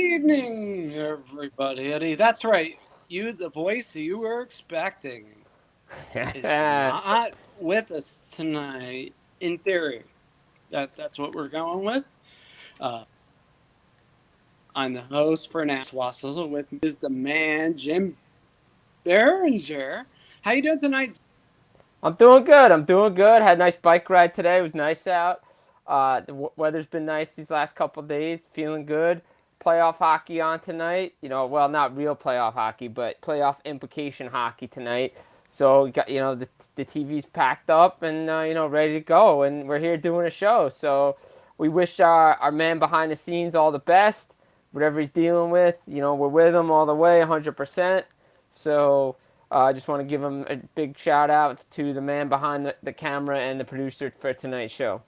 evening, everybody. Eddie, that's right. The voice you were expecting, is not with us tonight. In theory, that's what we're going with. Uh, I'm the host for now. Swassel. With me is the man, Jim Behringer. How you doing tonight? I'm doing good. Had a nice bike ride today. It was nice out. The weather's been nice these last couple of days. Feeling good. Playoff hockey on tonight. Well, not real playoff hockey, but playoff implication hockey tonight. So we got the TV's packed up and ready to go, and we're here doing a show. So we wish our man behind the scenes all the best. Whatever he's dealing with, we're with him all the way, 100%. So I just want to give him a big shout out to the man behind the camera and the producer for tonight's show.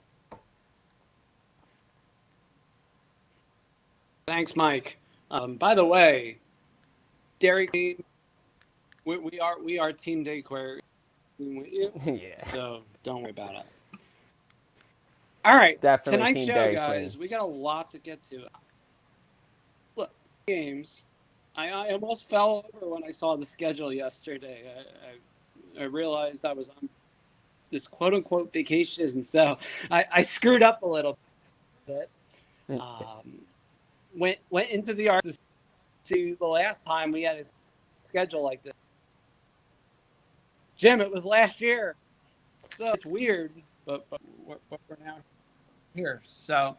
Thanks, Mike. By the way, Derek, we are Team Dayquare with you, Yeah, so don't worry about it. All right, definitely tonight's Team show, Dairy guys. Queen. We got a lot to get to. Games. I almost fell over when I saw the schedule yesterday. I realized I was on this quote unquote vacation, and so I screwed up a little bit. Went into the art to see the last time we had a schedule like this. Jim, it was last year, so it's weird, but we're now here. So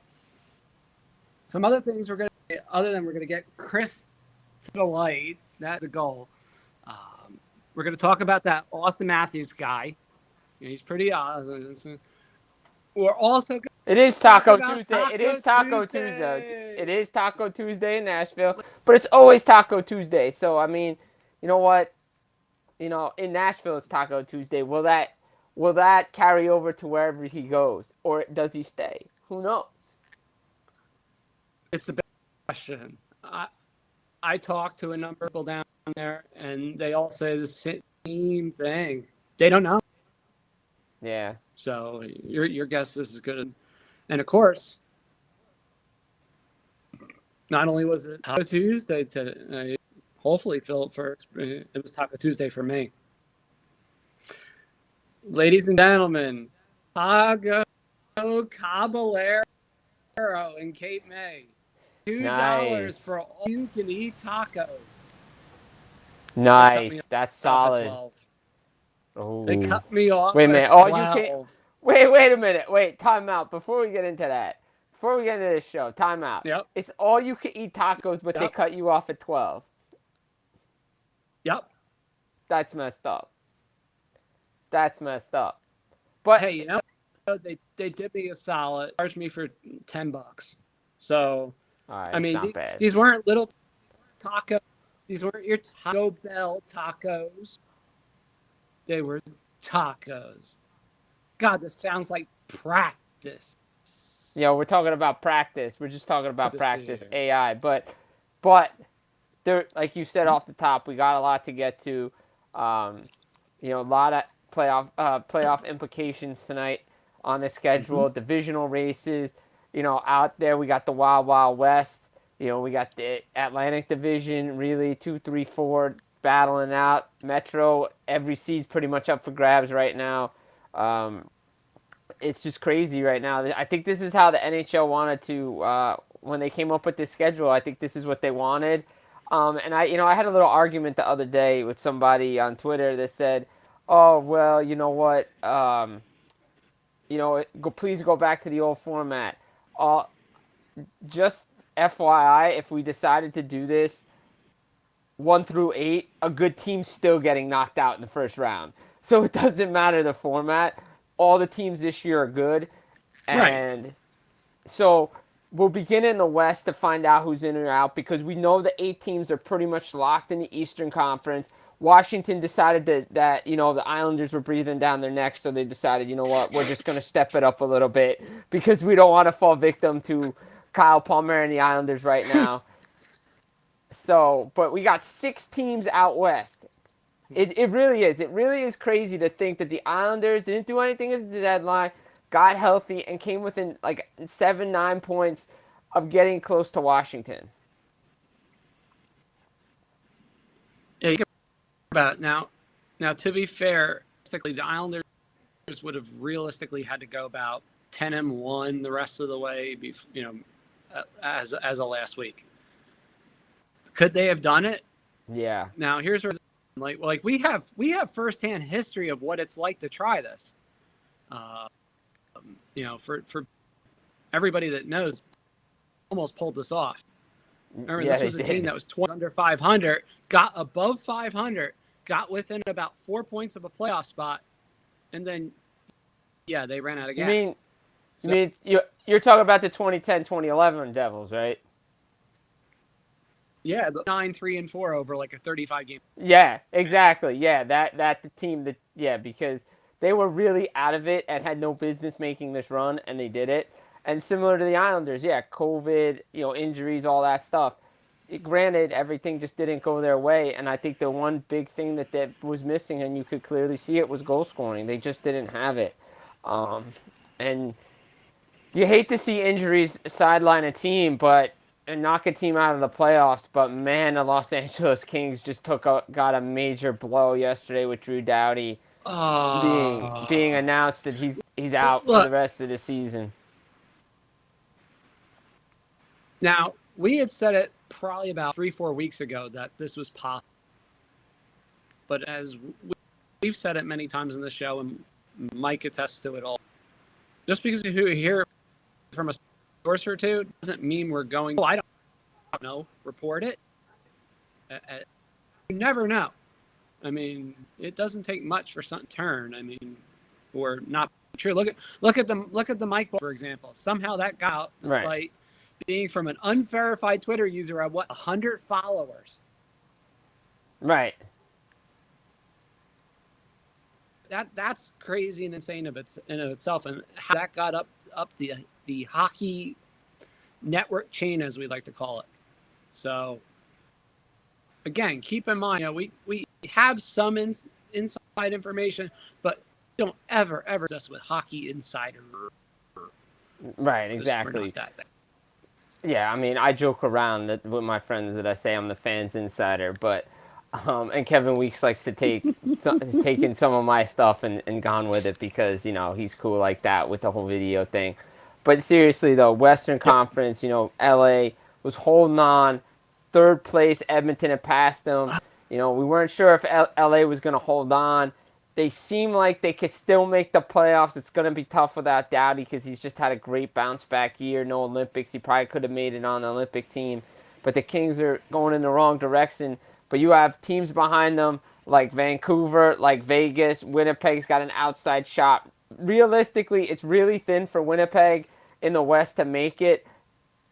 some other things we're gonna other than we're gonna get Chris to the light. That's the goal. We're going to talk about that Auston Matthews guy. He's pretty awesome. We're also going It is to talk Taco about Tuesday. It is Taco Taco Tuesday. It Tuesday. is Taco Tuesday in Nashville, but it's always Taco Tuesday. So I mean, you know what? In Nashville it's Taco Tuesday. Will that carry over to wherever he goes, or does he stay? Who knows? It's the best question. I talked to a number of people down there, and they all say the same thing. They don't know. Yeah. So your guess is as good. And of course, not only was it Taco Tuesday today, hopefully Philip first, it was Taco Tuesday for me. Ladies and gentlemen, Taco Caballero in Cape May. $2 Nice. for all you can eat tacos. They cut me Nice. That's off at solid. 12. They Oh. cut me off Wait a at minute. All you can 12. Wait a minute. Wait, time out. Before we get into that. Before we get into this show, time out. Yep. It's all you can eat tacos, but they Yep. cut you off at 12. Yep. That's messed up. That's messed up. But Hey, they did me a solid, charged me for $10. So all right, I it's mean not bad. these weren't little tacos. These weren't your Taco Bell tacos. They were tacos. God, this sounds like practice. We're talking about practice. We're just talking about practice Here. AI. But there, like you said off the top, we got a lot to get to. A lot of playoff implications tonight on the schedule. Divisional races. Out there we got the Wild Wild West. We got the Atlantic Division, really 2, 3, 4 battling out. Metro, every seed's pretty much up for grabs right now. It's just crazy right now. I think this is how the NHL wanted to when they came up with this schedule. I think this is what they wanted. And I had a little argument the other day with somebody on Twitter that said, "Oh well, you know what? Please go back to the old format." Just FYI, if we decided to do this 1 through 8, a good team's still getting knocked out in the first round. So it doesn't matter the format. All the teams this year are good, Right. and so we'll begin in the West to find out who's in or out because we know the 8 teams are pretty much locked in the Eastern Conference. Washington decided that the Islanders were breathing down their necks, so they decided, you know what, we're just going to step it up a little bit because we don't want to fall victim to Kyle Palmer and the Islanders right now. So, but we got 6 teams out West. It really is. It really is crazy to think that the Islanders didn't do anything at the deadline, got healthy, and came within like 7, 9 points of getting close to Washington. about it. Now to be fair, the Islanders would have realistically had to go about 10-1 the rest of the way, as of last week. Could they have done it? Yeah. Now here's where we have firsthand history of what it's like to try this. For everybody that knows, almost pulled this off. Remember, this was a team that was under 500, got above 500, got within about 4 points of a playoff spot, and then, they ran out of gas. You're talking about the 2010-2011 Devils, right? Yeah, the 9-3-4 over like a 35 game. Yeah, exactly. Yeah, that the team because they were really out of it and had no business making this run, and they did it. And similar to the Islanders, COVID, injuries, all that stuff. Granted, everything just didn't go their way, and I think the one big thing that was missing, and you could clearly see it, was goal scoring. They just didn't have it. And you hate to see injuries sideline a team, and knock a team out of the playoffs. But man, the Los Angeles Kings just got a major blow yesterday with Drew Doughty being announced that he's out for the rest of the season. Now, we had said it probably about 3-4 weeks ago that this was possible. But as we've said it many times in the show, and Mike attests to it all, just because you hear from a source or two doesn't mean we're going, I don't know, report it. You never know. I mean, it doesn't take much for something to turn. I mean, or not true. Look at the Mike, for example. Somehow that got out despite being from an unverified Twitter user of 100 followers. Right. That's crazy and insane in of itself, and how that got up the hockey network chain, as we like to call it. So again, keep in mind, we have some inside information, but don't ever obsess with Hockey Insider. Right, exactly. Yeah, I mean, I joke around with my friends that I say I'm the fans insider, but and Kevin Weeks likes to has taken some of my stuff and gone with it because he's cool like that with the whole video thing. But seriously though, Western Conference, LA was holding on. Third place, Edmonton had passed them. We weren't sure if LA was going to hold on. They seem like they could still make the playoffs. It's going to be tough without Doughty because he's just had a great bounce-back year. No Olympics. He probably could have made it on the Olympic team. But the Kings are going in the wrong direction. But you have teams behind them like Vancouver, like Vegas. Winnipeg's got an outside shot. Realistically, it's really thin for Winnipeg in the West to make it.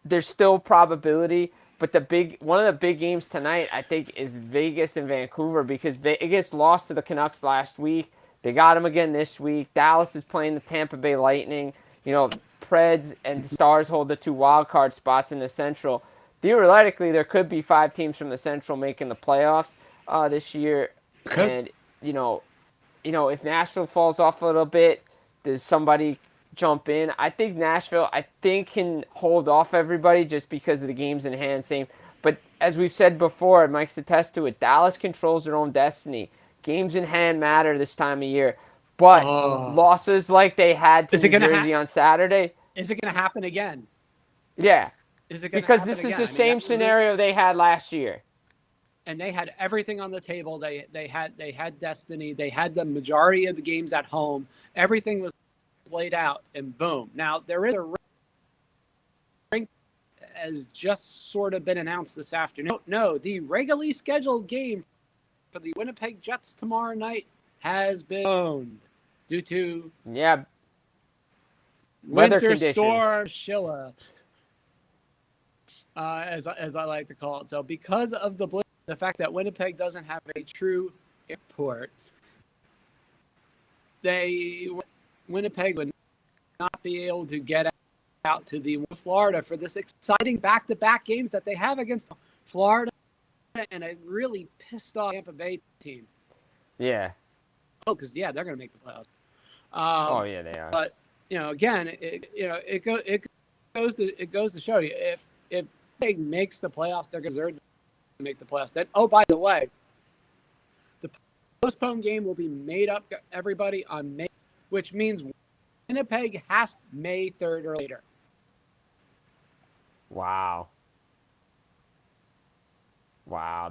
There's still probability. But one of the big games tonight, I think, is Vegas and Vancouver because Vegas lost to the Canucks last week. They got them again this week. Dallas is playing the Tampa Bay Lightning. Preds and Stars hold the 2 wild card spots in the Central. Theoretically, there could be 5 teams from the Central making the playoffs this year. And, if Nashville falls off a little bit, does somebody jump in? I think Nashville, can hold off everybody just because of the games in hand. Same, but as we've said before, Mike's attest to it. Dallas controls their own destiny. Games in hand matter this time of year, but losses like they had to New Jersey on Saturday. Is it going to happen again? Yeah, is it going to because happen this again? is the same scenario they had last year. And they had everything on the table. They had destiny. They had the majority of the games at home. Everything was laid out, and boom. Now there is a rink has just sort of been announced this afternoon. No, the regularly scheduled game for the Winnipeg Jets tomorrow night has been owned due to winter storm Sheila, as I like to call it. So because of the fact that Winnipeg doesn't have a true airport, Winnipeg would not be able to get out to Florida for this exciting back-to-back games that they have against Florida and a really pissed off Tampa Bay team. Yeah. Oh, because they're going to make the playoffs. They are. But again, it goes to show you if Winnipeg makes the playoffs, they're going to deserve to make the playoffs. Then, by the way, the postponed game will be made up, everybody, on May, which means Winnipeg has May 3rd or later. Wow.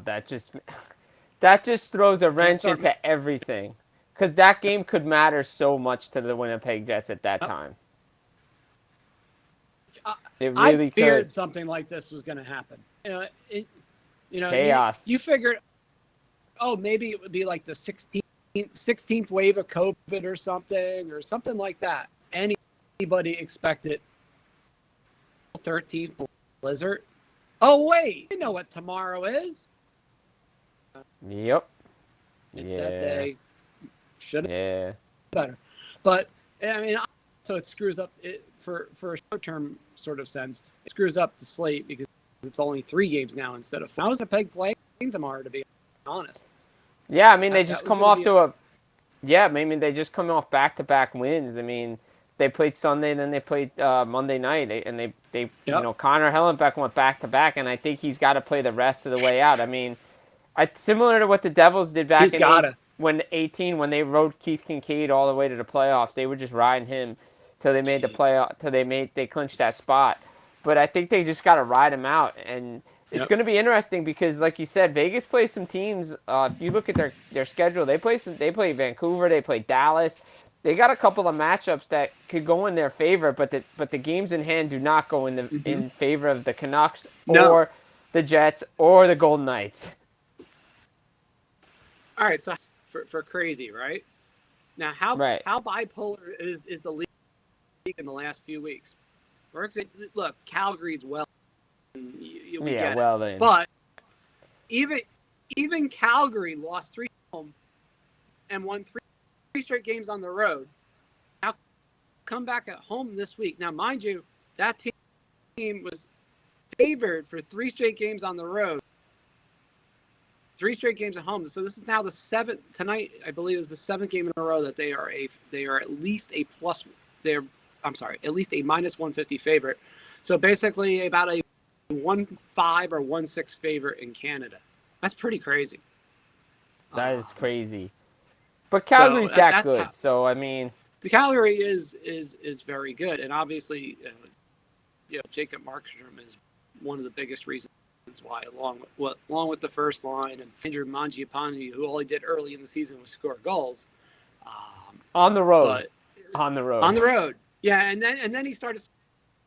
That just throws a wrench into everything, because that game could matter so much to the Winnipeg Jets at that time. It really I feared could. something like this was going to happen. Chaos. You figured, maybe it would be like the 16th wave of COVID or something like that. Anybody expected 13th blizzard? Oh, wait, you know what tomorrow is? Yep. It's that day. Should have been better. But, I mean, so it screws up it for a short-term sort of sense. It screws up the slate because it's only 3 games now instead of 4. I was a peg playing tomorrow, to be honest. Yeah, I mean, they just come off they just come off back-to-back wins. I mean, they played Sunday, then they played Monday night, and they Connor Hellenbeck went back-to-back, and I think he's got to play the rest of the way out. I mean, similar to what the Devils did back when they rode Keith Kincaid all the way to the playoffs. They were just riding him till they made the playoff, they clinched that spot. But I think they just got to ride him out, and it's going to be interesting because, like you said, Vegas plays some teams. If you look at their schedule, they play Vancouver, they play Dallas. They got a couple of matchups that could go in their favor, but the games in hand do not go in favor of the Canucks or the Jets or the Golden Knights. All right, so for crazy, right? Now, how bipolar is the league in the last few weeks? Look, Calgary's well. Then. But even Calgary lost 3 home and won 3 straight games on the road. Now come back at home this week. Now, mind you, that team was favored for 3 straight games on the road. 3 straight games at home. So this is now the 7th tonight. I believe is the 7th game in a row that they are at least a at least a minus 150 favorite. So basically about a 1-5 or 1-6 favorite in Canada. That's pretty crazy. That is crazy. But Calgary's that good. So I mean, the Calgary is very good, and obviously, Jacob Markstrom is one of the biggest reasons why, along with the first line and Andrew Mangiapane, who all he did early in the season was score goals. On the road. On the road. Yeah, and then he started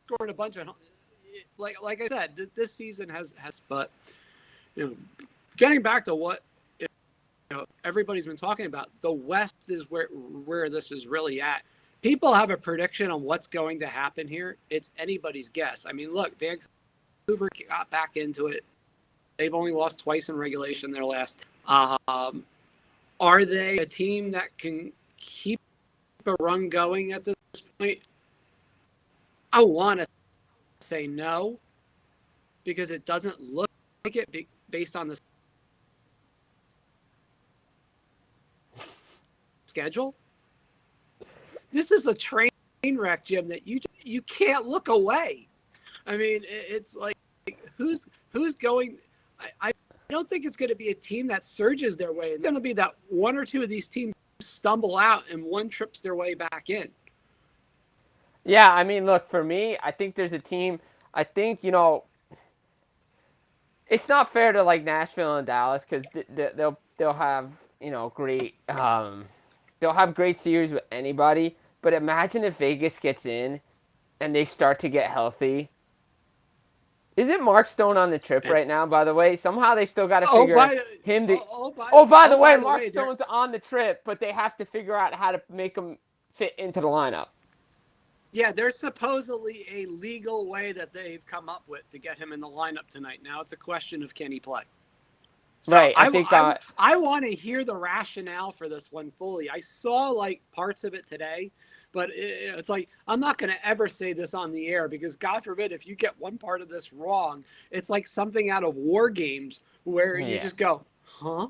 scoring a bunch of, like I said, this season has but getting back to what everybody's been talking about, the West is where this is really at. People have a prediction on what's going to happen here. It's anybody's guess. I mean, look, Vancouver got back into it. They've only lost twice in regulation their last. Are they a team that can keep a run going at this point? I want to say no, because it doesn't look like it based on the schedule. This is a train wreck, Jim, that you can't look away. I mean, it's like, who's going? I don't think it's going to be a team that surges their way. It's going to be that one or two of these teams stumble out and one trips their way back in. Yeah, I mean, look, for me, I think there's a team. I think, it's not fair to like Nashville and Dallas, because they'll have great they'll have great series with anybody. But imagine if Vegas gets in and they start to get healthy. Isn't Mark Stone on the trip right now, by the way? Somehow they still got to figure him to. By the way, Mark Stone's on the trip, but they have to figure out how to make him fit into the lineup. Yeah, there's supposedly a legal way that they've come up with to get him in the lineup tonight. Now it's a question of, can he play? So right. I want to hear the rationale for this one fully. I saw like parts of it today, but it's like, I'm not going to ever say this on the air, because God forbid if you get one part of this wrong, it's like something out of War Games where you just go, huh?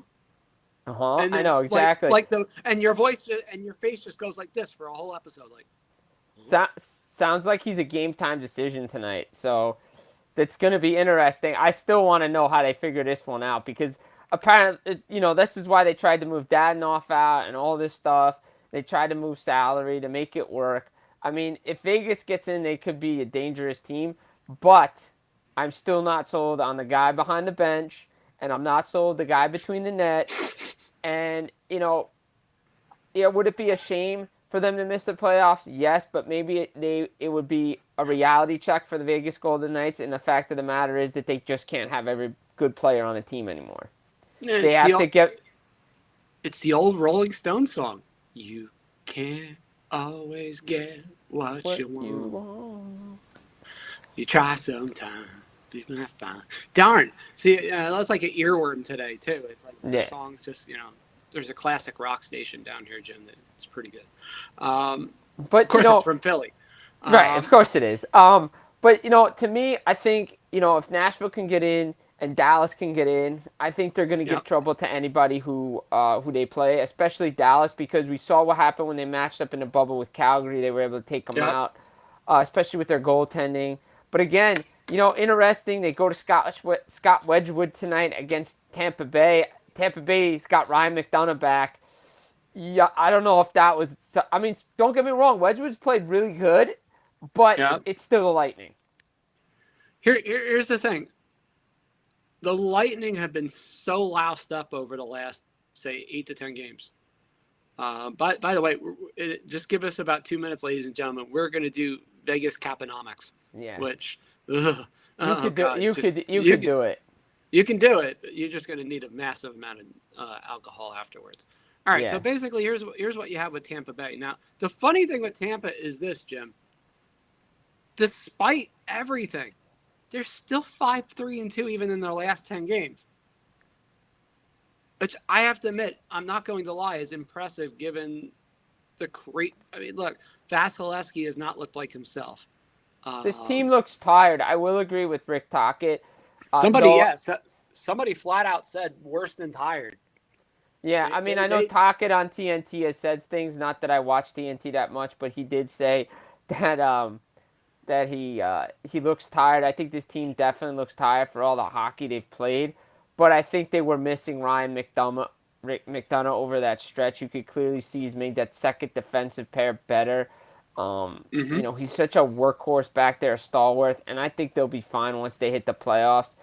And then, I know exactly. And your voice and your face just goes like this for a whole episode, like. Sounds like he's a game time decision tonight. So that's going to be interesting. I still want to know how they figure this one out, because apparently, this is why they tried to move Dadanoff out and all this stuff. They tried to move salary to make it work. I mean, if Vegas gets in, they could be a dangerous team, but I'm still not sold on the guy behind the bench, and I'm not sold the guy between the net. And, would it be a shame for them to miss the playoffs? Yes, but maybe it would be a reality check for the Vegas Golden Knights, and the fact of the matter is that they just can't have every good player on a team anymore. They have to get... It's the old Rolling Stones song. You can't always get what you want. You try sometime. You can have fun. Darn. See, that's like an earworm today, too. It's like the song's just, there's a classic rock station down here, Jim, that's pretty good. But of course, it's from Philly. Right, of course it is. But, to me, I think, if Nashville can get in and Dallas can get in, I think they're going to give trouble to anybody who they play, especially Dallas, because we saw what happened when they matched up in the bubble with Calgary. They were able to take them out, especially with their goaltending. But again, interesting. They go to Scott Wedgwood tonight against Tampa Bay. Tampa Bay's got Ryan McDonagh back. Yeah, I don't know if that was... I mean, don't get me wrong. Wedgwood's played really good, but it's still the Lightning. Here's the thing. The Lightning have been so loused up over the last, say, 8 to 10 games. By the way, just give us about 2 minutes, ladies and gentlemen. We're going to do Vegas Caponomics. Yeah. Which, you could do it. You can do it, but you're just going to need a massive amount of alcohol afterwards. All right, so basically, here's what you have with Tampa Bay. Now, the funny thing with Tampa is this, Jim. Despite everything, they're still 5-3-2 even in their last 10 games. Which I have to admit, I'm not going to lie, is impressive given the great... I mean, look, Vasilevsky has not looked like himself. This team looks tired. I will agree with Rick Tocchet. Somebody flat out said worse than tired. Yeah, I know Tocchet on TNT has said things, not that I watch TNT that much, but he did say that he looks tired. I think this team definitely looks tired for all the hockey they've played, but I think they were missing Ryan McDonagh over that stretch. You could clearly see he's made that second defensive pair better. He's such a workhorse back there, a stalwart, and I think they'll be fine once they hit the playoffs.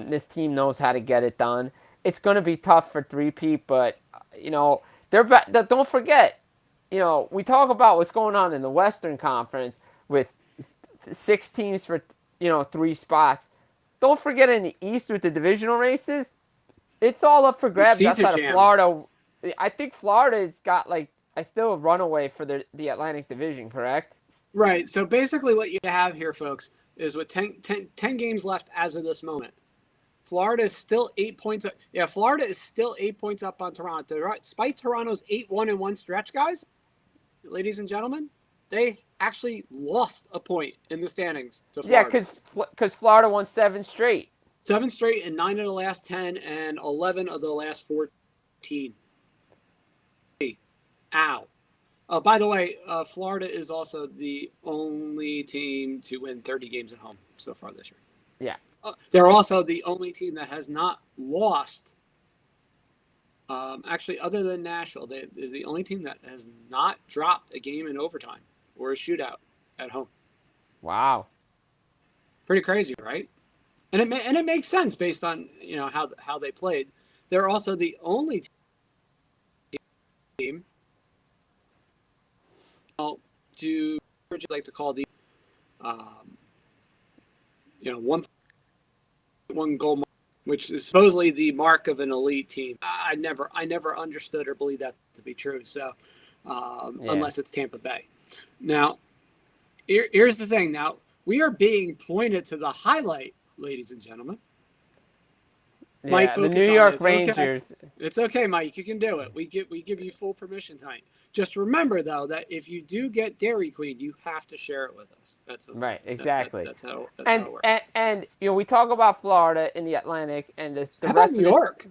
This team knows how to get it done. It's going to be tough for three-peat, but, don't forget, we talk about what's going on in the Western Conference with 6 teams for, 3 spots. Don't forget in the East with the divisional races, it's all up for grabs outside of Florida. I think Florida's got, still a runaway for the Atlantic Division, correct? Right. So basically what you have here, folks, is with 10 games left as of this moment. Florida is still 8 points up. Yeah, Florida is still 8 points up on Toronto. Despite Toronto's 8-1-1 stretch, guys, ladies and gentlemen, they actually lost a point in the standings to Florida. Yeah, because Florida won 7 straight. 7 straight and 9 of the last 10 and 11 of the last 14. Ow. By the way, Florida is also the only team to win 30 games at home so far this year. Yeah. They're also the only team that has not lost. Actually, other than Nashville, they're the only team that has not dropped a game in overtime or a shootout at home. Wow. Pretty crazy, right? And it makes sense based on how they played. They're also the only team to like to call the one goal mark, which is supposedly the mark of an elite team. I never understood or believed that to be true. So unless it's Tampa Bay. Now, here's the thing. Now we are being pointed to the highlight, ladies and gentlemen. Yeah, Mike, the New York Rangers. Okay. It's okay, Mike. You can do it. We give you full permission tonight. Just remember, though, that if you do get Dairy Queen, you have to share it with us. That's right. Exactly. That's how it works. And we talk about Florida in the Atlantic and the how rest about New York?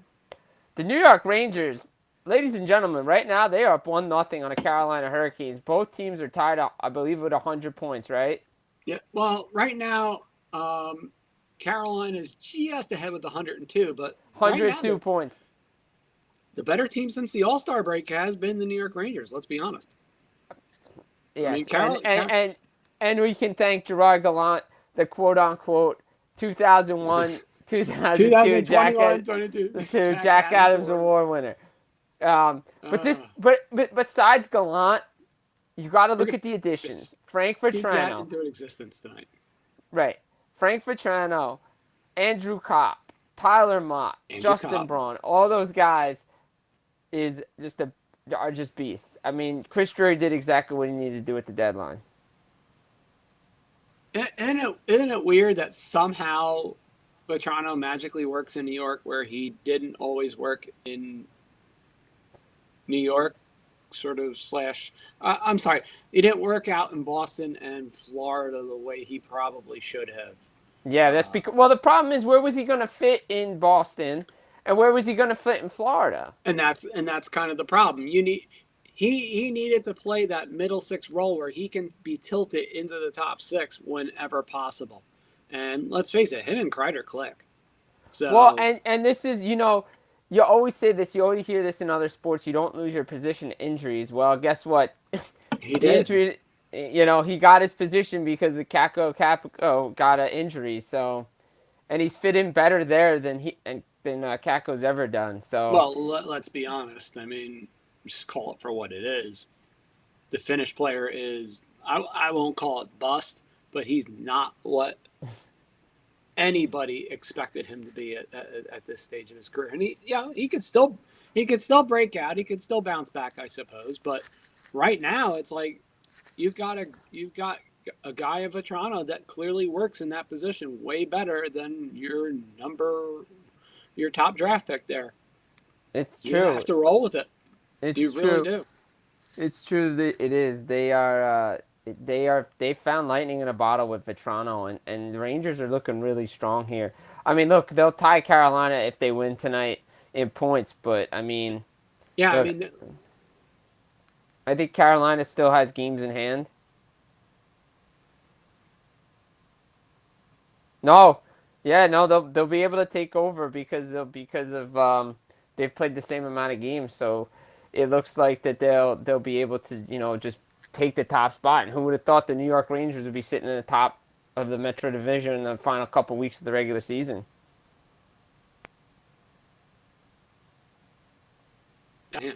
The New York Rangers, ladies and gentlemen, right now they are up 1-0 on the Carolina Hurricanes. Both teams are tied up, I believe, with 100 points. Right? Yeah. Well, right now, Carolina's just ahead with 102, but right now 102 points. The better team since the All-Star break has been the New York Rangers. Let's be honest. Yes, and we can thank Gerard Gallant, the quote-unquote 2001, 2002 Jack Adams Award winner. But besides Gallant, you got to look at the additions. Frank Vatrano. Speak that into existence tonight. Right. Frank Vatrano, Andrew Kopp, Tyler Mott, Justin Braun, all those guys are just beasts. I mean, Chris Drury did exactly what he needed to do at the deadline. Isn't it weird that somehow Vatrano magically works in New York where he didn't always work in New York? I'm sorry, he didn't work out in Boston and Florida the way he probably should have. Yeah, that's because. Well, the problem is, where was he going to fit in Boston, and where was he going to fit in Florida? And that's kind of the problem. He needed to play that middle six role where he can be tilted into the top six whenever possible. And let's face it, him and Kreider click. So well, and this is you always say this, you always hear this in other sports, you don't lose your position to injuries. Well, guess what? He did. Injury, he got his position because the Kakko got an injury. So, and he's fit in better there than Kakko's ever done. So, well, let's be honest. I mean, just call it for what it is. The Finnish player is, I won't call it bust, but he's not what anybody expected him to be at this stage in his career. And he could still break out. He could still bounce back, I suppose. But right now, it's like you've got a guy of Vatrano that clearly works in that position way better than your top draft pick there. It's true. You have to roll with it. You really do. It's true that it is. They found lightning in a bottle with Vatrano, and the Rangers are looking really strong here. I mean, look, they'll tie Carolina if they win tonight in points, but I mean, yeah, look, I think Carolina still has games in hand. No, they'll be able to take over because of they've played the same amount of games, so it looks like that they'll be able to just take the top spot. And who would have thought the New York Rangers would be sitting in the top of the Metro Division in the final couple weeks of the regular season? Yeah.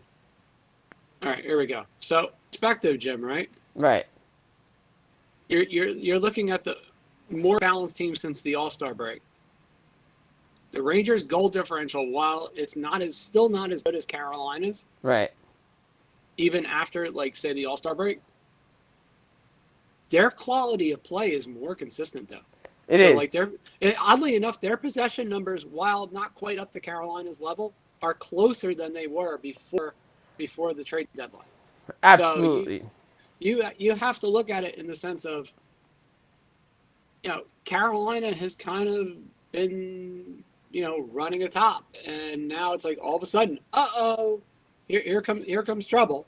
All right, here we go. So, perspective, Jim, right? Right. You're looking at the more balanced team since the All-Star break. The Rangers' goal differential, while it's still not as good as Carolina's, right, even after, say, the All-Star break, their quality of play is more consistent, though. It is. Oddly enough, their possession numbers, while not quite up to Carolina's level, are closer than they were before the trade deadline. Absolutely. So you have to look at it in the sense of, Carolina has kind of been, running atop, and now it's like all of a sudden, here comes trouble,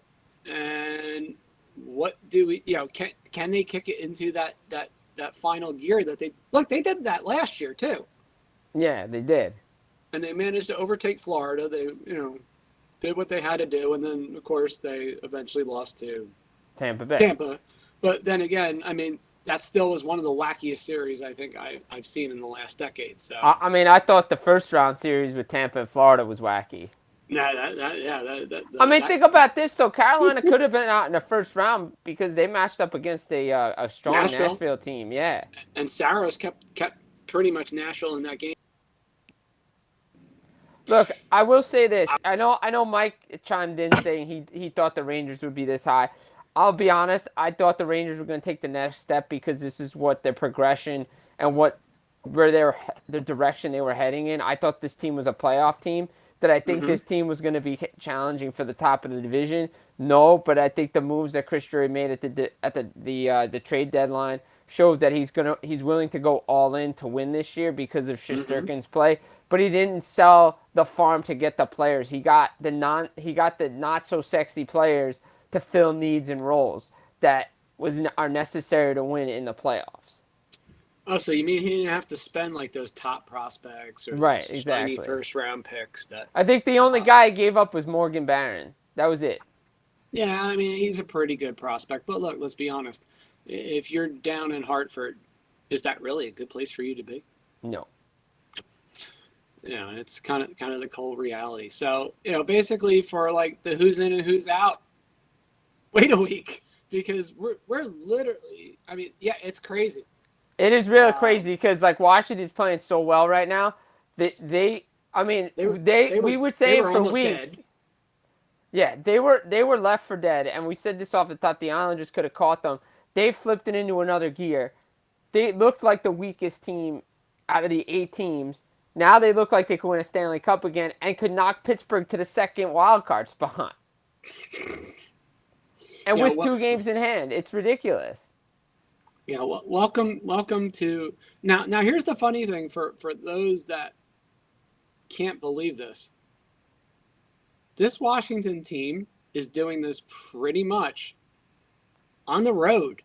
and what do we, can they kick it into that final gear that they did that last year too? Yeah, they did, and they managed to overtake Florida. They did what they had to do, and then of course they eventually lost to Tampa Bay. But then again, I mean, that still was one of the wackiest series I think I've seen in the last decade. So I thought the first round series with Tampa and Florida was wacky. Think about this though. Carolina could have been out in the first round because they matched up against a strong Nashville team. Yeah, and Saros kept pretty much Nashville in that game. Look, I will say this. I know Mike chimed in saying he thought the Rangers would be this high. I'll be honest, I thought the Rangers were going to take the next step because this is what their progression and where the direction they were heading in. I thought this team was a playoff team. Did I think this team was going to be challenging for the top of the division? No, but I think the moves that Chris Drury made at the trade deadline showed that he's willing to go all in to win this year because of Shesterkin's play. But he didn't sell the farm to get the players. He got the not so sexy players to fill needs and roles that are necessary to win in the playoffs. Oh, so you mean he didn't have to spend like those top prospects or Right, those shiny exactly. first-round picks? That I think the only guy he gave up was Morgan Barron. That was it. Yeah, I mean he's a pretty good prospect. But look, let's be honest. If you're down in Hartford, is that really a good place for you to be? No. It's kind of the cold reality. So basically for like the who's in and who's out, wait a week because we're literally. I mean, yeah, it's crazy. It is really crazy because like Washington's playing so well right now. I mean, we were they saying were for almost weeks. dead. Yeah, they were left for dead, and we said this off the top. The Islanders could have caught them. They flipped it into another gear. They looked like the weakest team out of the 8 teams. Now they look like they could win a Stanley Cup again and could knock Pittsburgh to the second wild card spot. And with 2 games in hand, it's ridiculous. Yeah, well, welcome to now. Now here's the funny thing for those that can't believe this. This Washington team is doing this pretty much on the road.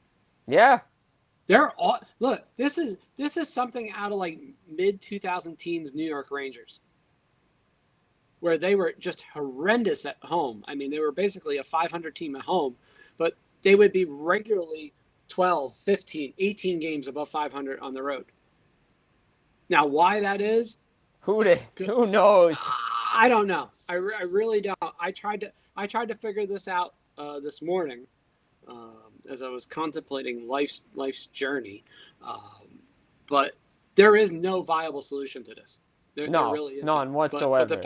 Yeah. They're all look. This is something out of like mid 2000 teens New York Rangers, where they were just horrendous at home. I mean, they were basically a 500 team at home, but they would be regularly 12, 15, 18 games above 500 on the road. Now, why that is? Who knows? I don't know. I really don't. I tried to figure this out this morning as I was contemplating life's journey, but there is no viable solution to this. There really isn't. None whatsoever. But the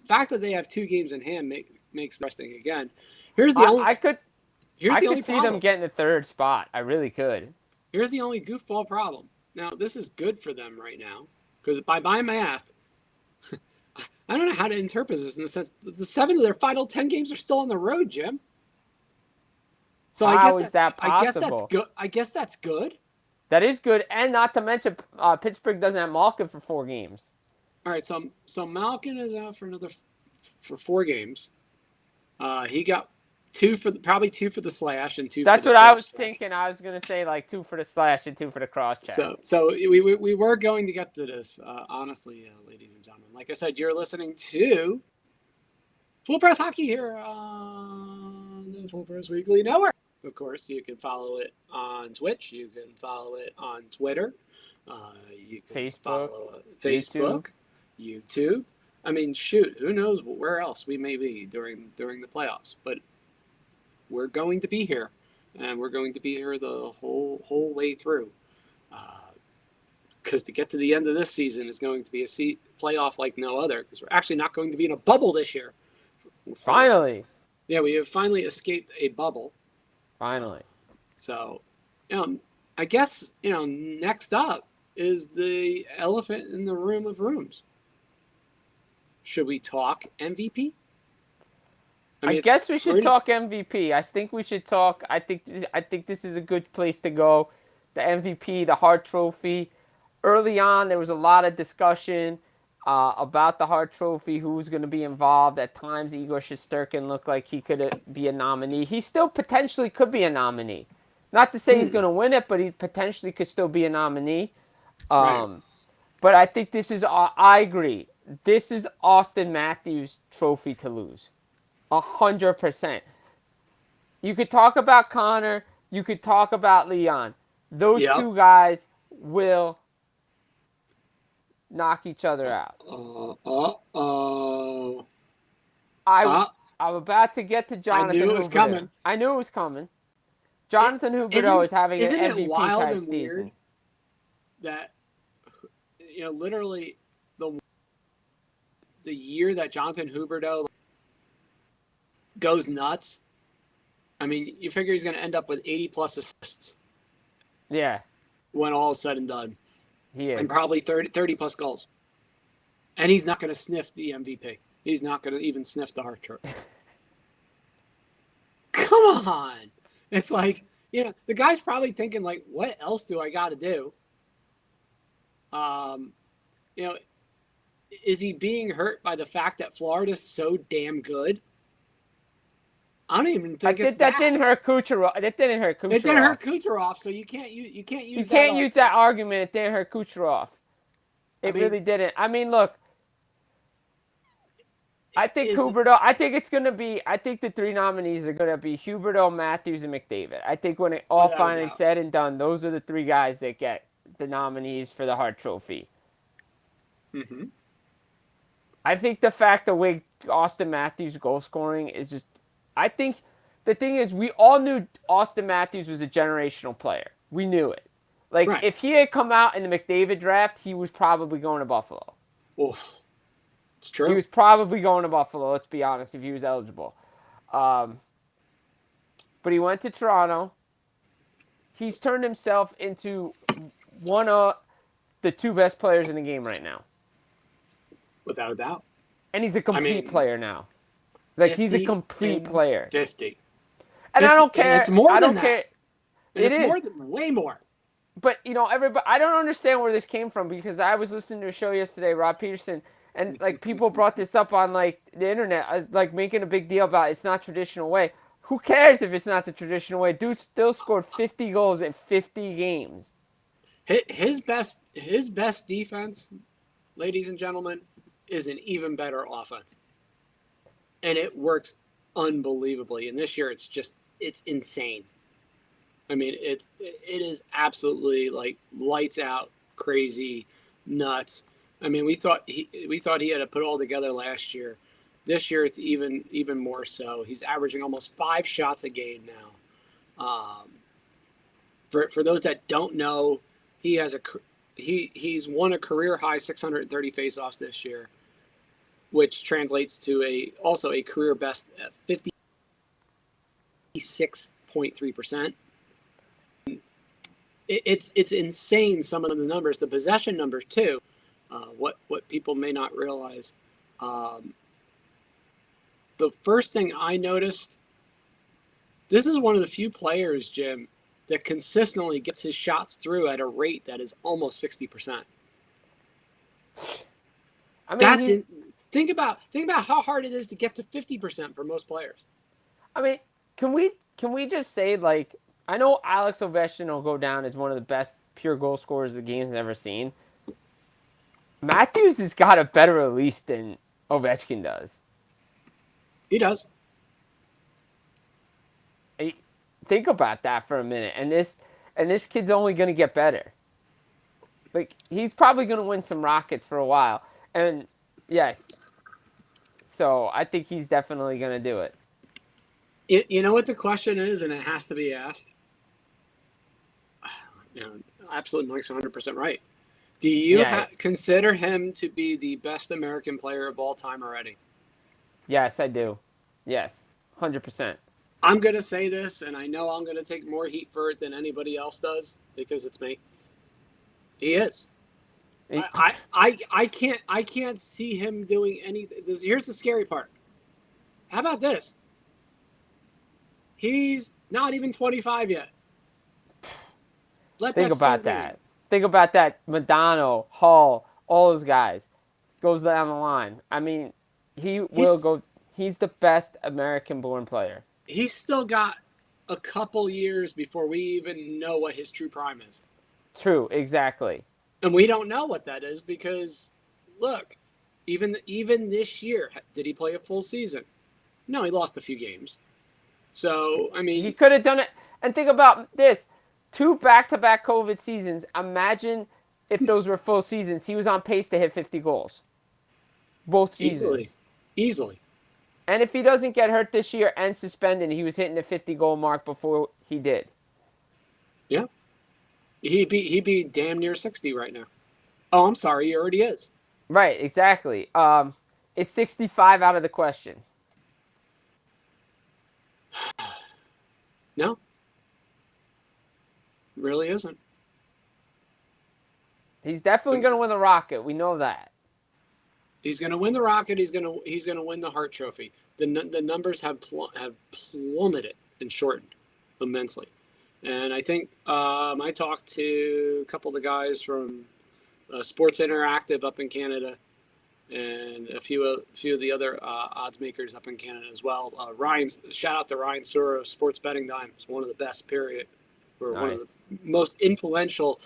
fact that they have 2 games in hand makes it interesting again. Here's the only. I could see problem. them getting the 3rd spot. I really could. Here's the only goofball problem. Now, this is good for them right now because by my math, I don't know how to interpret this in the sense the 7 of their final 10 games are still on the road, Jim. So how is that possible? I guess that's good. That is good, and not to mention Pittsburgh doesn't have Malkin for 4 games. All right, so Malkin is out for another for 4 games. He got 2 probably 2 for the slash and 2. That's what I was thinking. I was gonna say like 2 for the slash and 2 for the cross check. So we were going to get to this, honestly, ladies and gentlemen. Like I said, you're listening to Full Press Hockey here on the Full Press Weekly Network. Of course, you can follow it on Twitch. You can follow it on Twitter. You can follow Facebook, YouTube. I mean, shoot, who knows where else we may be during the playoffs? But we're going to be here, and we're going to be here the whole way through. Because to get to the end of this season is going to be a playoff like no other. Because we're actually not going to be in a bubble this year. Finally. Yeah, we have finally escaped a bubble. Finally. So, I guess, next up is the elephant in the room of rooms. Should we talk MVP? I guess we should talk MVP. I think we should talk. I think this is a good place to go. The MVP, the Hart Trophy. Early on, there was a lot of discussion about the Hart Trophy, who was going to be involved. At times, Igor Shesterkin looked like he could be a nominee. He still potentially could be a nominee. Not to say he's going to win it, but he potentially could still be a nominee. Right. But I think this is, I agree, this is Auston Matthews' trophy to lose. 100%. You could talk about Connor. You could talk about Leon. Those 2 guys will knock each other out. I'm about to get to Jonathan Huberdeau. I knew it was coming. Jonathan Huberdeau is having an MVP type season. Weird that literally the year that Jonathan Huberdeau goes nuts. I mean, you figure he's going to end up with 80 plus assists. Yeah. When all is said and done. He is. And probably 30 plus goals. And he's not going to sniff the MVP. He's not going to even sniff the Hart Trophy. Come on. It's like, the guy's probably thinking, like, what else do I got to do? Is he being hurt by the fact that Florida's so damn good? I don't even think it's that didn't hurt Kucherov. That didn't hurt Kucherov. It didn't hurt Kucherov, so you can't use you can't use that argument. It didn't hurt Kucherov. It really didn't. I mean, look. I think Huberdeau. I think it's gonna be. I think the three nominees are gonna be Huberdeau, Matthews, and McDavid. I think when it all finally said and done, those are the three guys that get the nominees for the Hart Trophy. Mm-hmm. I think the fact the way Auston Matthews' goal scoring is just. I think the thing is we all knew Auston Matthews was a generational player. We knew it. Like if he had come out in the McDavid draft, he was probably going to Buffalo. Oof. It's true. He was probably going to Buffalo, let's be honest, if he was eligible. But he went to Toronto. He's turned himself into one of the two best players in the game right now. Without a doubt. And he's a complete player now. Like, he's a complete player. 50. And 50, I don't care. It's more than that. Care. It's more than, way more. But, everybody, I don't understand where this came from because I was listening to a show yesterday, Rob Peterson, and, people brought this up on, the internet, making a big deal about it's not traditional way. Who cares if it's not the traditional way? Dude still scored 50 goals in 50 games. His best defense, ladies and gentlemen, is an even better offense. And it works unbelievably. And this year it's insane. I mean, it is absolutely lights out, crazy, nuts. I mean, we thought he had to put it all together last year. This year it's even more so. He's averaging almost 5 shots a game now. For those that don't know, he's won a career high 630 faceoffs this year, which translates to also a career best at 56.3%. It's insane, some of the numbers, the possession numbers too. What people may not realize. The first thing I noticed, this is one of the few players, Jim, that consistently gets his shots through at a rate that is almost 60%. I mean, think about how hard it is to get to 50% for most players. I mean, can we just say, I know Alex Ovechkin will go down as one of the best pure goal scorers the game's ever seen. Matthews has got a better release than Ovechkin does. He does. Think about that for a minute. And this kid's only going to get better. He's probably going to win some Rockets for a while. And, yes. So, I think he's definitely going to do it. You know what the question is, and it has to be asked? Absolutely, Mike's 100% right. Do you consider him to be the best American player of all time already? Yes, I do. Yes, 100%. I'm going to say this, and I know I'm going to take more heat for it than anybody else does because it's me. He is. I can't see him doing anything. Here's the scary part. How about this? He's not even 25 yet. Think about that. Think about that. Madonna, Hall, all those guys. Goes down the line. I mean, he's the best American-born player. He's still got a couple years before we even know what his true prime is. True, exactly. And we don't know what that is because, look, even this year, did he play a full season? No, he lost a few games. So, I mean... He could have done it. And think about this. 2 back-to-back COVID seasons. Imagine if those were full seasons. He was on pace to hit 50 goals. Both seasons. Easily. And if he doesn't get hurt this year and suspended, he was hitting the 50-goal mark before he did. Yeah. He'd be damn near 60 right now. Oh, I'm sorry. He already is. Right, exactly. Is 65 out of the question? No. Really isn't. He's definitely going to win the Rocket. We know that. He's going to win the Rocket. He's going to win the Hart Trophy. The numbers have plummeted and shortened immensely. And I think I talked to a couple of the guys from Sports Interactive up in Canada, and a few of the other odds makers up in Canada as well. Shout out to Ryan Sura of Sports Betting Dime. It's one of the best, period. We're one of the most influential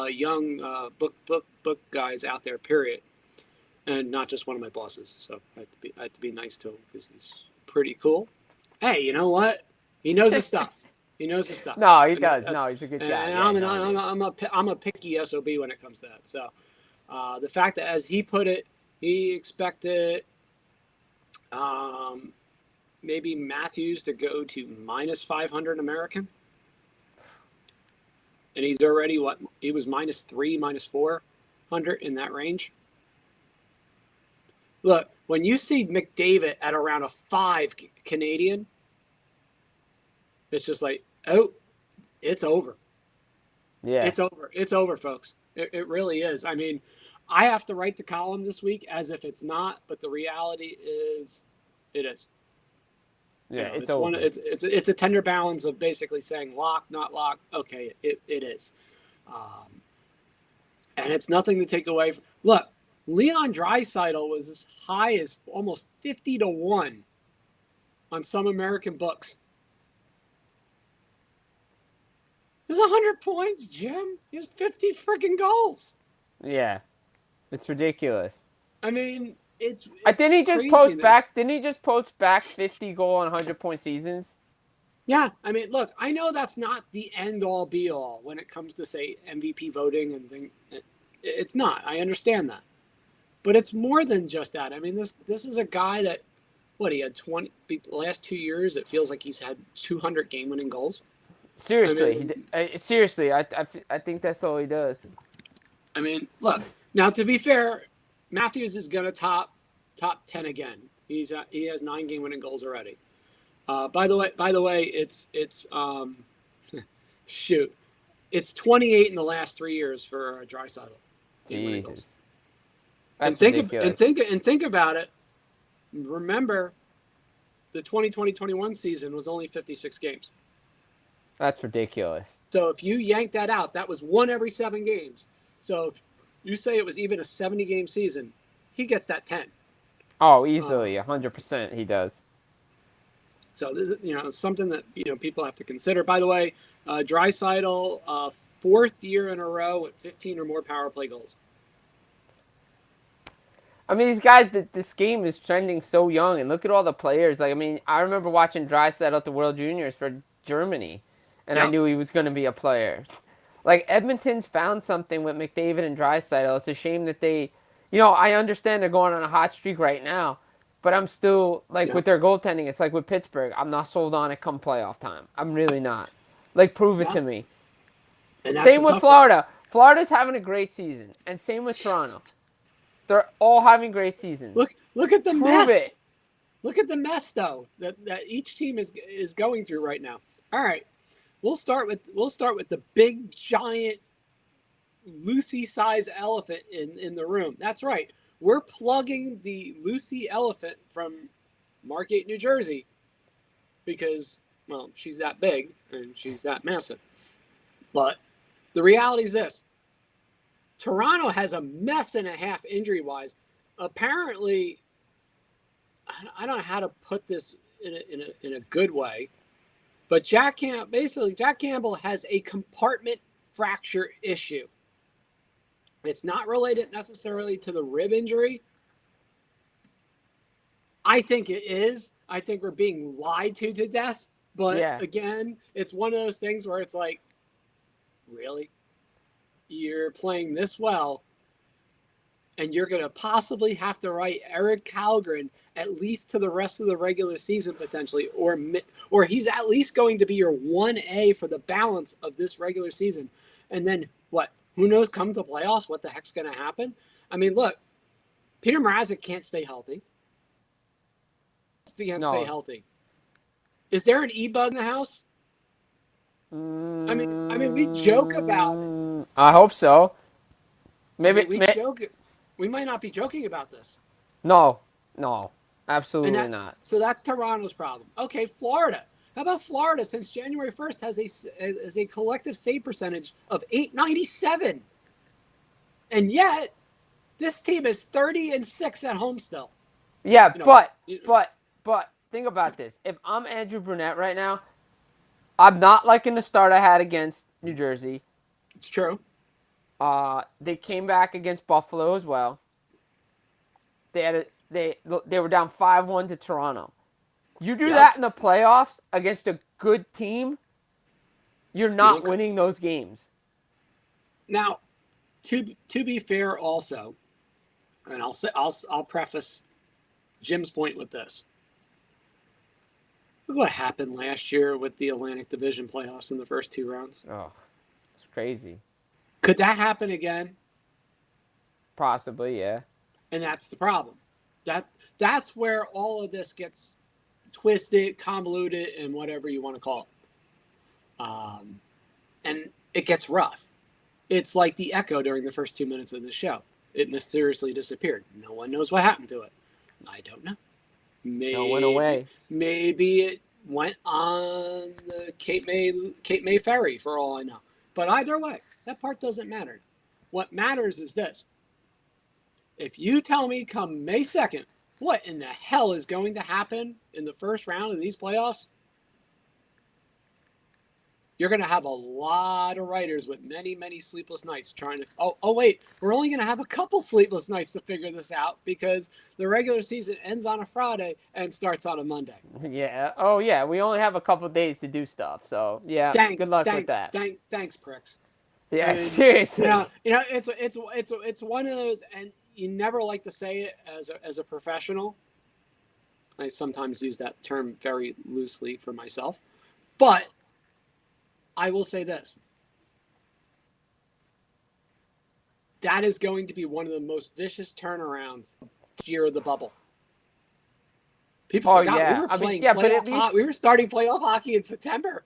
young book guys out there, period. And not just one of my bosses. So I had to be nice to him because he's pretty cool. Hey, you know what? He knows his stuff. He knows his stuff. No, he does. No, he's a good guy. And I'm a picky SOB when it comes to that. So the fact that, as he put it, he expected maybe Matthews to go to minus 500 American. And he's already, he was minus 3, minus 400 in that range. Look, when you see McDavid at around a 5 Canadian, it's just like, oh, it's over. Yeah. It's over. It's over, folks. It really is. I mean, I have to write the column this week as if it's not, but the reality is it is. Yeah, it's over. It's a tender balance of basically saying lock, not lock. Okay, it is. And it's nothing to take away from. Look, Leon Draisaitl was as high as almost 50-1 on some American books. It was 100 points, Jim. He has 50 freaking goals. Yeah, it's ridiculous. I mean, it's didn't he just post back? Didn't he just post back 50 goal and 100-point seasons? Yeah, I mean, look, I know that's not the end all be all when it comes to, say, MVP voting and things. It's not. I understand that, but it's more than just that. I mean, this is a guy that, he had 20 the last 2 years. It feels like he's had 200 game-winning goals. Seriously, I think that's all he does. I mean, look, now to be fair, Matthews is going to top 10 again. He has 9 game-winning goals already. By the way, it's shoot, it's 28 in the last 3 years for Draisaitl. Jesus, that's ridiculous. And think about it. Remember, the 2020-21 season was only 56 games. That's ridiculous. So if you yank that out, that was 1 every 7 games. So if you say it was even a 70-game season, he gets that 10. Oh, easily, 100% he does. So, it's something that, people have to consider. By the way, Draisaitl, 4th year in a row with 15 or more power play goals. I mean, these guys, this game is trending so young, and look at all the players. Like, I mean, I remember watching Draisaitl at the World Juniors for Germany, and I knew he was going to be a player. Like, Edmonton's found something with McDavid and Draisaitl. It's a shame that they, I understand they're going on a hot streak right now, but I'm still, with their goaltending, it's like with Pittsburgh. I'm not sold on it come playoff time. I'm really not. Like, prove it to me. Same with Florida. Florida's having a great season, and same with Toronto. They're all having great seasons. Look at the mess. Prove it. Look at the mess, though, that each team is going through right now. All right. We'll start with the big, giant, Lucy-sized elephant in the room. That's right. We're plugging the Lucy elephant from Margate, New Jersey, because, well, she's that big and she's that massive. But the reality is this. Toronto has a mess and a half injury-wise. Apparently, I don't know how to put this in a good way, but Jack Campbell has a compartment fracture issue. It's not related necessarily to the rib injury. I think it is. I think we're being lied to death. But again, it's one of those things where it's like, really? You're playing this well, and you're going to possibly have to write Eric Kallgren at least to the rest of the regular season potentially, or he's at least going to be your 1A for the balance of this regular season. And then what? Who knows come to playoffs what the heck's going to happen? I mean, look, Peter Mrazek can't stay healthy. Stay healthy. Is there an e-bug in the house? I mean, we joke about it. I hope so. Maybe we joke. We might not be joking about this. No, absolutely not. So that's Toronto's problem. Okay, Florida. How about Florida? Since January 1st, has a collective save percentage of .897, and yet This team is 30-6 at home still. Yeah, You know, but think about this. If I'm Andrew Brunette right now, I'm not liking the start I had against New Jersey. it's true. They came back against Buffalo as well. They were down 5-1 to Toronto. You do Yep. that in the playoffs against a good team, you're not winning those games. Now, to be fair, also, and I'll preface Jim's point with this. Look what happened last year with the Atlantic Division playoffs in the first 2 rounds. Oh, it's crazy. Could that happen again? Possibly, yeah. And that's the problem. That's where all of this gets twisted, convoluted, and whatever you want to call it. And it gets rough. It's like the echo during the first 2 minutes of the show. It mysteriously disappeared. No one knows what happened to it. I don't know. It went away. Maybe it went on the Cape May ferry, for all I know. But either way, that part doesn't matter. What matters is this. If you tell me come May 2nd, what in the hell is going to happen in the first round of these playoffs, you're going to have a lot of writers with many, many sleepless nights trying to, oh wait, we're only going to have a couple sleepless nights to figure this out because the regular season ends on a Friday and starts on a Monday. Yeah. Oh, yeah. We only have a couple days to do stuff. So, yeah, good luck with that. Thanks, pricks. Yeah, seriously. It's one of those, and you never like to say it as a professional. I sometimes use that term very loosely for myself. But I will say this. That is going to be one of the most vicious turnarounds year of the bubble. People forgot we were playing playoff we were starting playoff hockey in September.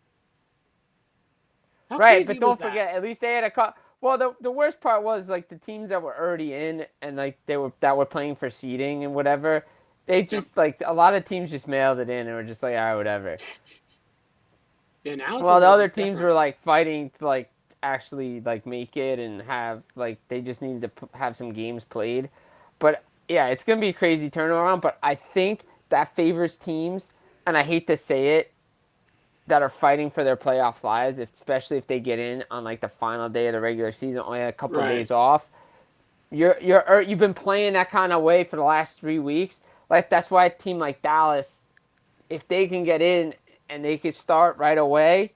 How right, but don't forget, at least they had a well, the worst part was like the teams that were already in and like that were playing for seeding and whatever. They just like a lot of teams just mailed it in and were just like, all right, whatever. Yeah, now the other teams were like fighting to like actually like make it and have like they just needed to have some games played. But yeah, it's gonna be a crazy turnaround. But I think that favors teams, and I hate to say it, that are fighting for their playoff lives, especially if they get in on like the final day of the regular season, only a couple of days off. You've been playing that kind of way for the last 3 weeks. Like that's why a team like Dallas, if they can get in and they could start right away,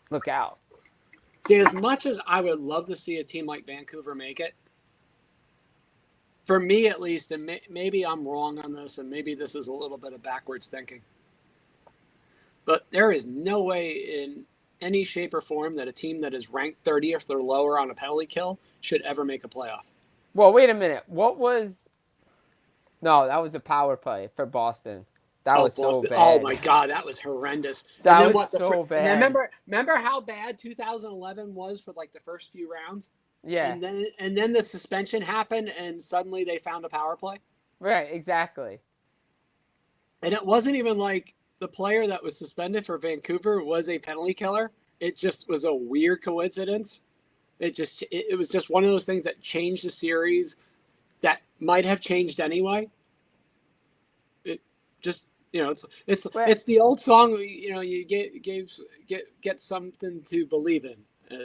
look out. See, as much as I would love to see a team like Vancouver make it, for me at least, and maybe I'm wrong on this, and maybe this is a little bit of backwards thinking, but there is no way in any shape or form that a team that is ranked 30th or lower on a penalty kill should ever make a playoff. Well, wait a minute. No, that was a power play for Boston. That was Boston. So bad. Oh my God, that was horrendous. That was so bad. Remember how bad 2011 was for like the first few rounds? Yeah. And then the suspension happened, and suddenly they found a power play. Right, exactly. And it wasn't even like the player that was suspended for Vancouver was a penalty killer. It just was a weird coincidence. It was just one of those things that changed the series that might have changed anyway. It just, it's the old song, you get something to believe in.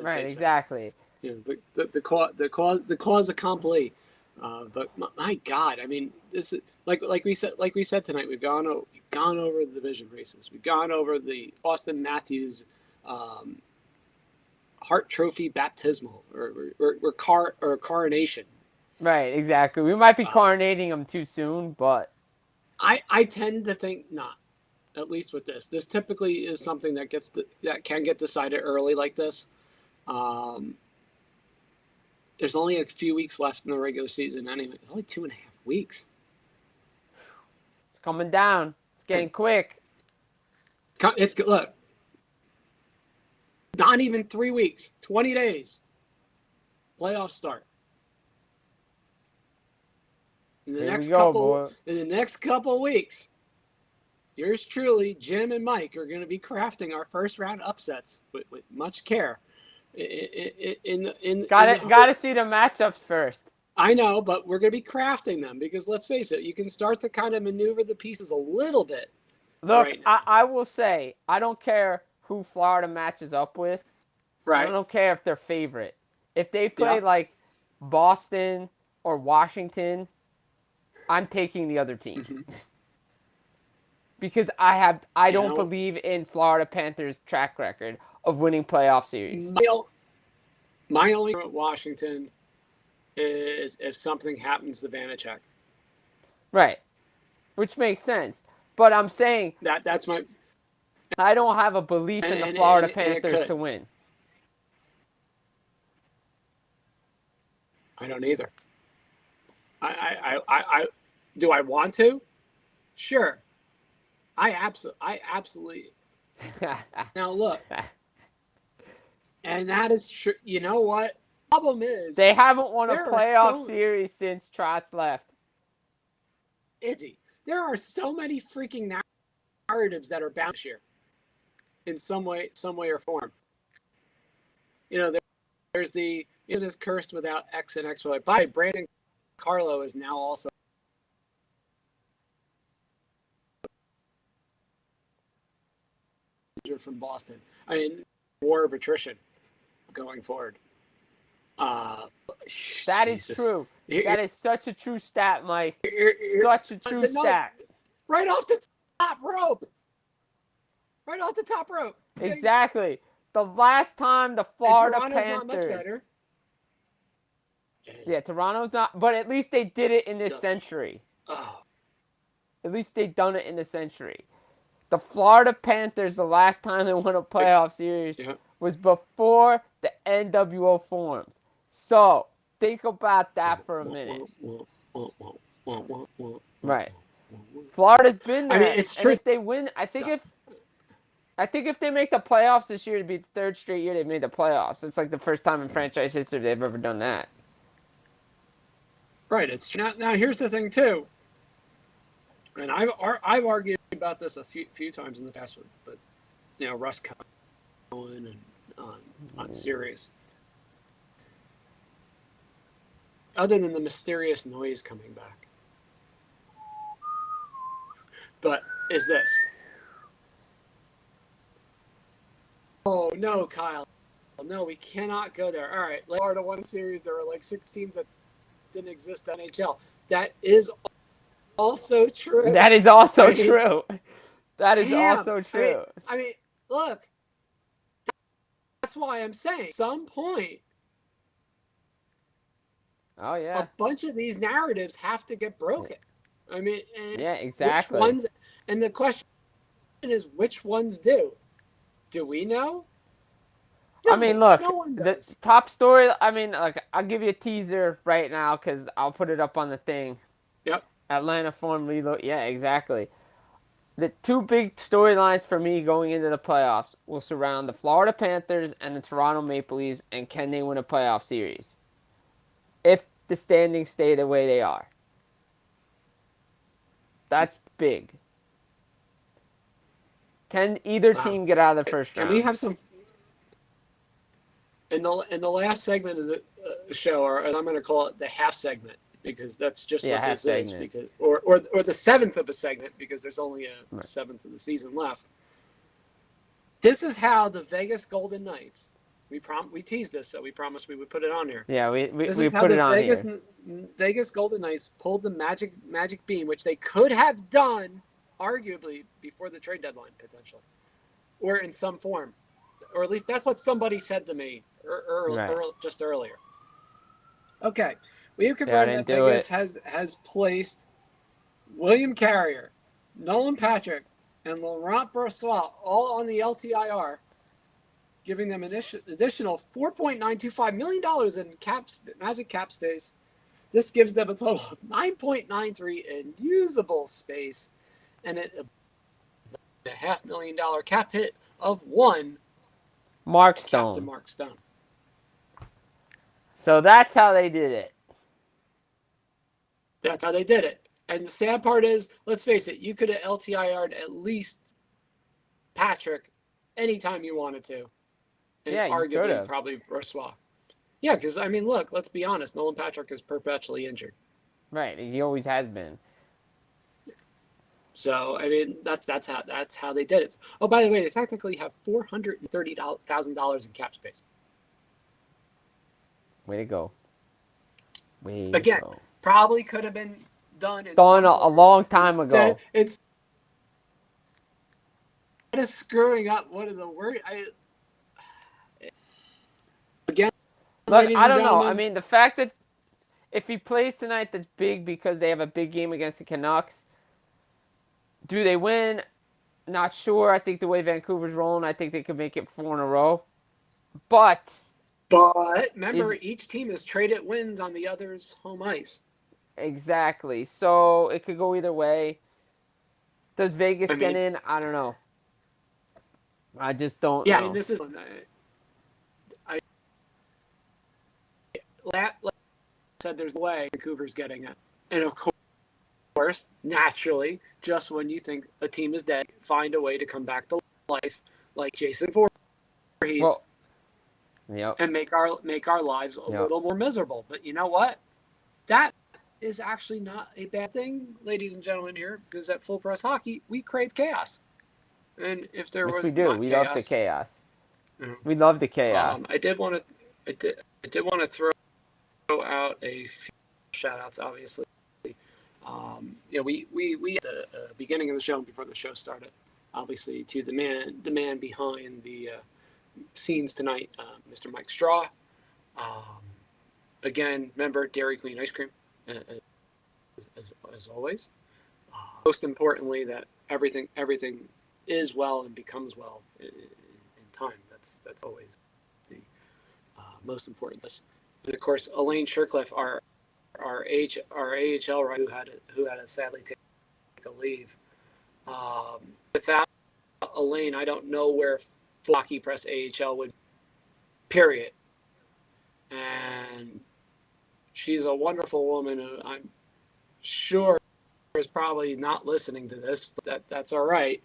Right, exactly. The cause accompli. But my God, I mean, this is like we said tonight. We've gone over the division races. We've gone over the Auston Matthews Hart Trophy baptismal or coronation. Right, exactly. We might be coronating them too soon, but I tend to think not. At least with this, typically is something that can get decided early like this. There's only a few weeks left in the regular season anyway. It's only 2.5 weeks. It's coming down. It's getting quick. Look. Not even 3 weeks. 20 days. Playoffs start. In the next couple weeks, yours truly, Jim and Mike, are going to be crafting our first round upsets with much care. Got to see the matchups first. I know, but we're going to be crafting them because let's face it, you can start to kind of maneuver the pieces a little bit. Look, right now. I will say, I don't care who Florida matches up with. Right. I don't care if they're favorite. If they play like Boston or Washington, I'm taking the other team. Mm-hmm. Because I don't believe in Florida Panthers' track record of winning playoff series. My only with Washington is if something happens to Vanacek. Right. Which makes sense. But I'm saying that's my. I don't have a belief in the Florida Panthers to win. I don't either. I do I want to? Sure. I absolutely. Now look, and that is true. You know what? Problem is they haven't won a playoff series since Trotz left. Izzy, there are so many freaking narratives that are bound this year, in some way or form. You know, there's the it is cursed without X and X. By Brandon Carlo is now also from Boston. I mean, war of attrition going forward. That is true. That is such a true stat, Mike. Such a true stat. Right off the top rope. Right off the top rope. Exactly. The last time the Florida Panthers. Not much better. Yeah, Toronto's not, but at least they did it in this century. Oh. At least they done it in the century. The Florida Panthers, the last time they won a playoff series was before the NWO formed. So think about that for a minute. Right. Florida's been there. I mean, it's true. And if they win, I think if they make the playoffs this year, it'd be the third straight year they've made the playoffs. It's like the first time in franchise history they've ever done that. Right. It's now. Here's the thing too, and I've argued about this a few times in the past but you know, Russ Cohen and on Sirius. Other than the mysterious noise coming back, but is this? Oh no, Kyle! No, we cannot go there. All right, Florida won a series. There were like 6 teams that didn't exist in NHL. That is also true. That is also true. That is also true. I mean, look. That's why I'm saying at some point. Oh yeah. A bunch of these narratives have to get broken. I mean, yeah, exactly. Which ones? And the question is, which ones do? Do we know? No, I mean, look, no one does. The top story. I mean, like, I'll give you a teaser right now because I'll put it up on the thing. Yep. Atlanta form reload. Yeah, exactly. The 2 big storylines for me going into the playoffs will surround the Florida Panthers and the Toronto Maple Leafs, and can they win a playoff series? If the standings stay the way they are. That's big. Can either team get out of the first round? Can we have some... In the last segment of the show, or as I'm going to call it, the half segment, because that's just what this is. Because, or the 7th of a segment, because there's only a 7th of the season left. This is how the Vegas Golden Knights... We teased this, so we promised we would put it on here. Yeah, we put it on here. Vegas Golden Knights pulled the magic beam, which they could have done, arguably, before the trade deadline, potentially. Or in some form. Or at least that's what somebody said to me just earlier. Okay. We have confirmed that Vegas has placed William Carrier, Nolan Patrick, and Laurent Brossoit all on the LTIR, giving them an additional $4.925 million in magic cap space. This gives them a total of $9.93 in usable space and a $500,000 cap hit of $1 Mark Stone. Captain Mark Stone. So that's how they did it. That's how they did it. And the sad part is, let's face it, you could have LTIR'd at least Patrick anytime you wanted to. And arguably, probably Brossoit. Yeah, because I mean, look, let's be honest. Nolan Patrick is perpetually injured. Right, he always has been. So I mean, that's how they did it. Oh, by the way, they technically have $430,000 in cap space. Way to go. Way Again, to go. probably could have been done A long time ago. It's screwing up one of the words. Again, Look, ladies I and don't know. gentlemen, I mean, the fact that if he plays tonight, that's big because they have a big game against the Canucks. Do they win? Not sure. I think the way Vancouver's rolling, I think they could make it 4 in a row. But remember, each team has traded wins on the other's home ice. Exactly. So it could go either way. Does Vegas get in? I don't know. I just don't know. Yeah, I mean, this is. I said there's no way Vancouver's getting it. And of course, naturally, just when you think a team is dead, find a way to come back to life, like Jason Voorhees, and make our lives a little more miserable. But you know what? That is actually not a bad thing, ladies and gentlemen, here, because at Full Press Hockey, we crave chaos. And if there was we do. not We chaos, love the chaos. We love the chaos. I did want to throw out a few shout outs, obviously. We at the beginning of the show, before the show started, obviously to the man behind the scenes tonight, Mr. Mike Straw. Again, member Dairy Queen ice cream, as always. Most importantly, that everything is well and becomes well in time. That's always the most important. And of course, Elaine Shercliffe, our AHL writer who had to sadly take a leave. Without Elaine, I don't know where Hockey Press AHL would. Period. And she's a wonderful woman who I'm sure is probably not listening to this, but that's all right.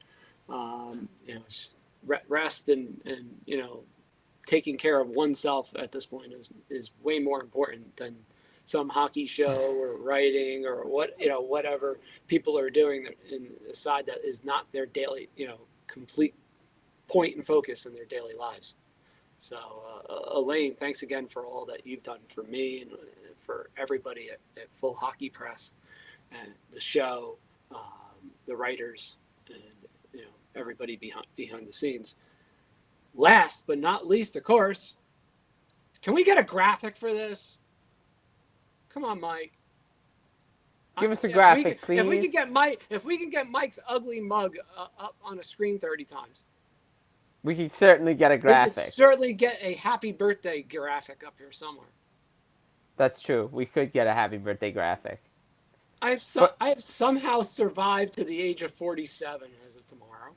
Rest and taking care of oneself at this point is way more important than some hockey show or writing or whatever people are doing in the side that is not their daily, complete point and focus in their daily lives. So, Elaine, thanks again for all that you've done for me and for everybody at Full Hockey Press and the show, the writers, and everybody behind the scenes. Last but not least, of course, can we get a graphic for this? Come on, Mike. Give us a graphic, please. If we can get Mike's ugly mug up on a screen 30 times. We could certainly get a graphic. We could certainly get a happy birthday graphic up here somewhere. That's true. We could get a happy birthday graphic. I have somehow survived to the age of 47 as of tomorrow.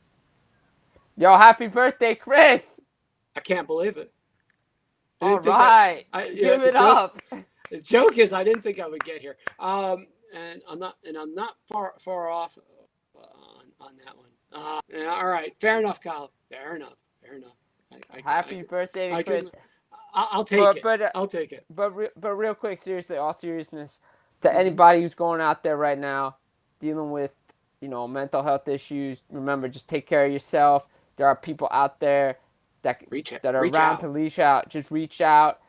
Yo, happy birthday, Chris! I can't believe it. All right. Give it up. The joke is I didn't think I would get here. And I'm not far off on that one. All right. Fair enough, Kyle. Fair enough. Happy birthday, Chris. I'll take it. I'll take it. But real quick, seriously, all seriousness, to anybody who's going out there right now dealing with, mental health issues, remember, just take care of yourself. There are people out there that are around to reach out. Just reach out.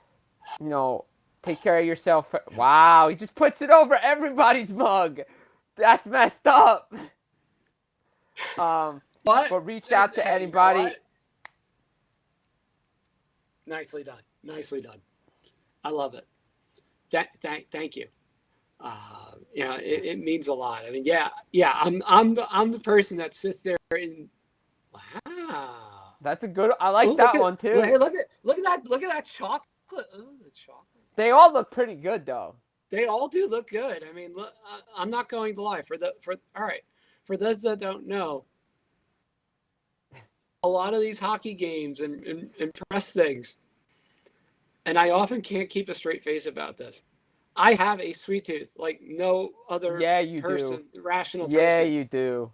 Take care of yourself. Wow, he just puts it over everybody's mug. That's messed up. But reach out to anybody. You know Nicely done. I love it. Thank you. It means a lot. I mean, yeah. I'm the person that sits there and wow. That's a good. I like that one too. Hey, look at that chocolate. Oh, the chocolate. They all look pretty good though. They all do look good. I mean, look, I'm not going to lie. For those that don't know, a lot of these hockey games and press things, and I often can't keep a straight face about this. I have a sweet tooth like no other person, rational person. Yeah, you do.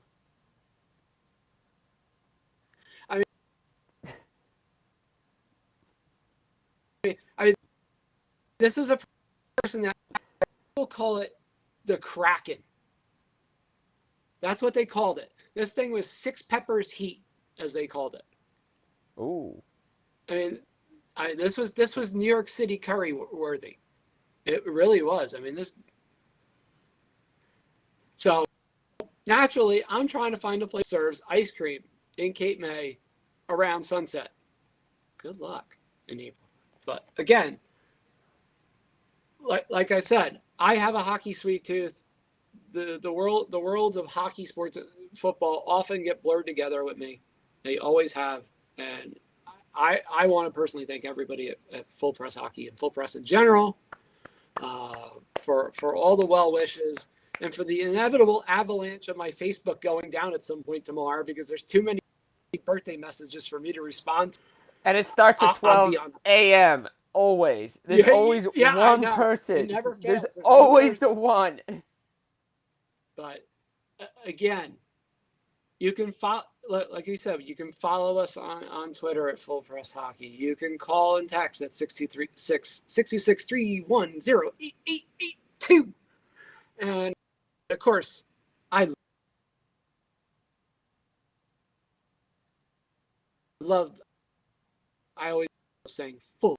I mean, this is a person that people call it the Kraken. That's what they called it. This thing was Six Peppers Heat, as they called it. Ooh. I mean, this was New York City Curry worthy. It really was. I mean, this. So naturally, I'm trying to find a place that serves ice cream in Cape May around sunset. Good luck in April. But again, like I said, I have a hockey sweet tooth. The worlds of hockey, sports, football often get blurred together with me. They always have, and I want to personally thank everybody at Full Press Hockey and Full Press in general for all the well wishes and for the inevitable avalanche of my Facebook going down at some point tomorrow because there's too many birthday messages for me to respond to. And it starts at 12 a.m. Always. There's always one person. It never fails. There's always the one. But again, you can follow, like you said, you can follow us on Twitter at Full Press Hockey. You can call and text at 626-310-8882. And of course, I always love saying full.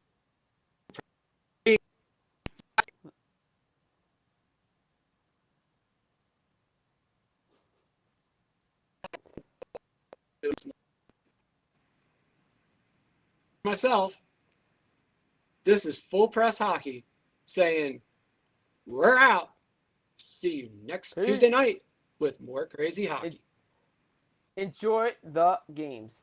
Myself, this is Full Press Hockey saying we're out. See you next Tuesday night with more crazy hockey. Enjoy the games.